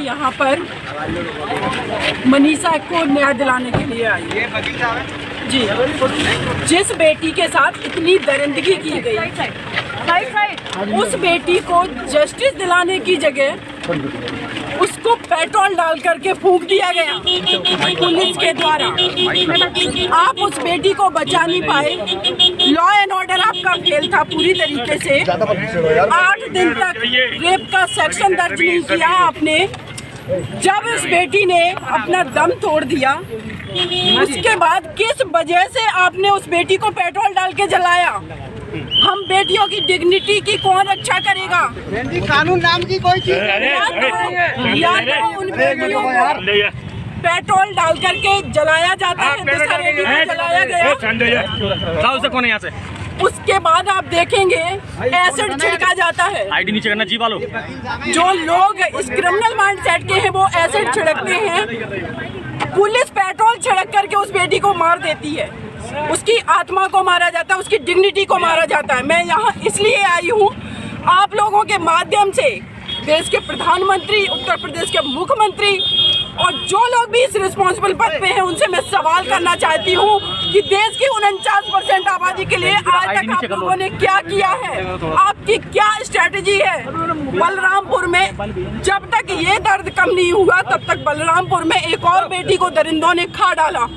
यहाँ पर मनीषा को न्याय दिलाने के लिए आई जी। जिस बेटी के साथ इतनी दरिंदगी की गई, उस बेटी को जस्टिस दिलाने की जगह उसको पेट्रोल डाल करके फूंक दिया गया पुलिस के द्वारा। आप उस बेटी को बचा नहीं पाए। लॉ एंड ऑर्डर आपका फेल था पूरी तरीके से। 8 दिन तक रेप का सेक्शन दर्ज नहीं किया आपने। जब उस बेटी ने अपना दम तोड़ दिया, उसके बाद किस वजह से आपने उस बेटी को पेट्रोल डाल के जलाया? हम बेटियों की डिग्निटी की कौन रक्षा करेगा? कानून नाम की कोई चीज या तो उन बेटियों को पेट्रोल डाल करके जलाया जाता है, जलाया गया। कौन है यहाँ से? उसके बाद आप देखेंगे एसिड छिड़का जाता है। आईडी नीचे करना जी वालों। जो लोग इस क्रिमिनल माइंडसेट के हैं वो एसिड छिड़कते हैं। पुलिस पेट्रोल छिड़क करके उस बेटी को मार देती है। उसकी आत्मा को मारा जाता है, उसकी डिग्निटी को मारा जाता है। मैं यहाँ इसलिए आई हूँ आप लोगों के माध्यम से देश के प्रधानमंत्री, उत्तर प्रदेश के मुख्यमंत्री और जो लोग भी इस रिस्पॉन्सिबल पद पे हैं उनसे मैं सवाल करना चाहती हूँ कि देश की 49% आबादी के लिए आज तक आप लोगों ने क्या किया है? आपकी क्या स्ट्रेटेजी है? बलरामपुर में जब तक ये दर्द कम नहीं हुआ तब तक बलरामपुर में एक और बेटी को दरिंदों ने खा डाला,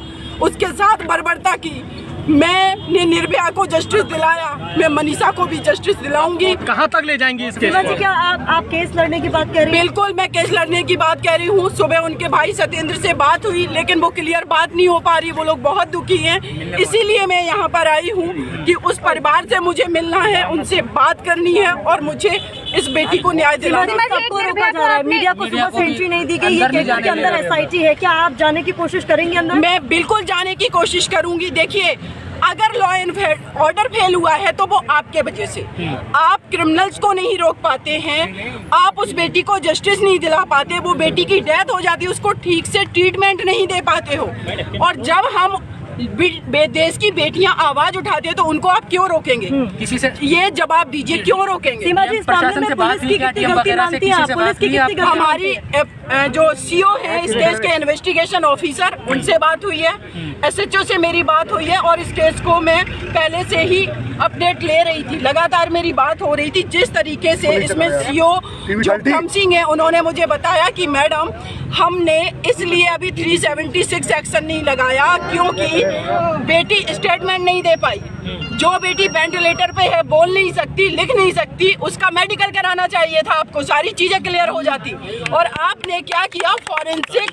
उसके साथ बर्बरता की। मैंने निर्भया को जस्टिस दिलाया, मैं मनीषा को भी जस्टिस दिलाऊंगी। कहाँ तक ले जाएंगी इस केस को? क्या आप केस लड़ने की बात कह रही हैं? बिल्कुल मैं केस लड़ने की बात कह रही हूँ। सुबह उनके भाई सत्येंद्र से बात हुई लेकिन वो क्लियर बात नहीं हो पा रही। वो लोग बहुत दुखी हैं, इसीलिए मैं यहाँ पर आई हूँ कि उस परिवार से मुझे मिलना है, उनसे बात करनी है और मुझे इस बेटी को न्याय दिलाना है। सबको रोका जा रहा है, मीडिया को सुबह से एंट्री नहीं दी गई। ये केस के अंदर SIT है, क्या आप जाने की कोशिश करेंगे अंदर? मैं बिल्कुल जाने की कोशिश करूंगी। देखिए, अगर लॉ एंड ऑर्डर फेल हुआ है तो वो आपके वजह से। आप क्रिमिनल्स को नहीं रोक पाते हैं, आप उस बेटी को जस्टिस नहीं दिला पाते, वो बेटी की डेथ हो जाती है, उसको ठीक से ट्रीटमेंट नहीं दे पाते हो। और जब हम देश की बेटियां आवाज उठाते हैं तो उनको आप क्यों रोकेंगे? किसी से ये जवाब दीजिए, क्यों रोकेंगे? प्रशासन से बात हुई, हमारी जो CO है इस केस के इन्वेस्टिगेशन ऑफिसर, उनसे बात हुई है। SHO से मेरी बात हुई है और इस केस को मैं पहले से ही अपडेट ले रही थी, लगातार मेरी बात हो रही थी। जिस तरीके से इसमें CO जो खम सिंह है उन्होंने मुझे बताया कि मैडम हमने इसलिए अभी 376 एक्शन नहीं लगाया क्योंकि बेटी स्टेटमेंट नहीं दे पाई। जो बेटी वेंटिलेटर पे है, बोल नहीं सकती, लिख नहीं सकती, उसका मेडिकल कराना चाहिए था आपको, सारी चीजें क्लियर हो जाती। और आपने क्या किया? फॉरेंसिक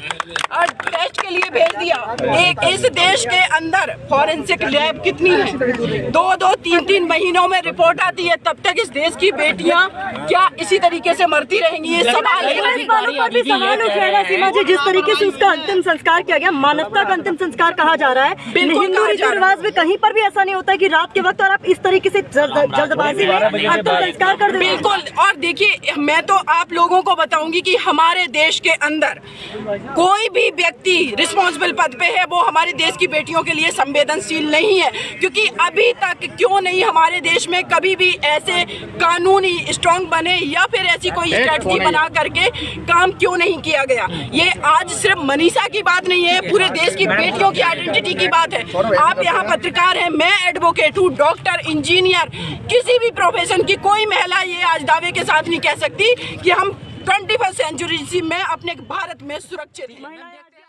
टेस्ट के लिए भेज दिया। एक इस देश के अंदर फॉरेंसिक लैब कितनी है? 2-2, 3-3 महीनों में रिपोर्ट आती है। तब तक इस देश की बेटियां क्या इसी तरीके से मरती रहेंगी? ये सवाल है। सीमा जी, जिस तरीके से उसका अंतिम संस्कार किया गया, मानवता का अंतिम संस्कार कहा जा रहा है, हिंदू रीति रिवाज में कहीं पर भी ऐसा नहीं होता कि रात के वक्त और आप इस तरीके से जल्दबाजी में अंतिम संस्कार कर दें। बिल्कुल। और देखिए, मैं तो आप लोगों को बताऊंगी कि हमारे देश के अंदर कोई भी व्यक्ति रिस्पॉन्सिबल पद पे है वो हमारे देश की बेटियों के लिए संवेदनशील नहीं है। क्योंकि अभी तक क्यों नहीं हमारे देश में कभी भी ऐसे कानूनी स्ट्रॉन्ग बने या फिर ऐसी कोई स्ट्रेटजी बना करके काम क्यों नहीं किया गया? ये आज सिर्फ मनीषा की बात नहीं है, पूरे देश की बेटियों की आइडेंटिटी की बात है। आप यहाँ पत्रकार हैं, मैं एडवोकेट हूँ, डॉक्टर, इंजीनियर, किसी भी प्रोफेशन की कोई महिला ये आज दावे के साथ नहीं कह सकती कि हम 21वीं सेंचुरी में अपने भारत में सुरक्षित हैं।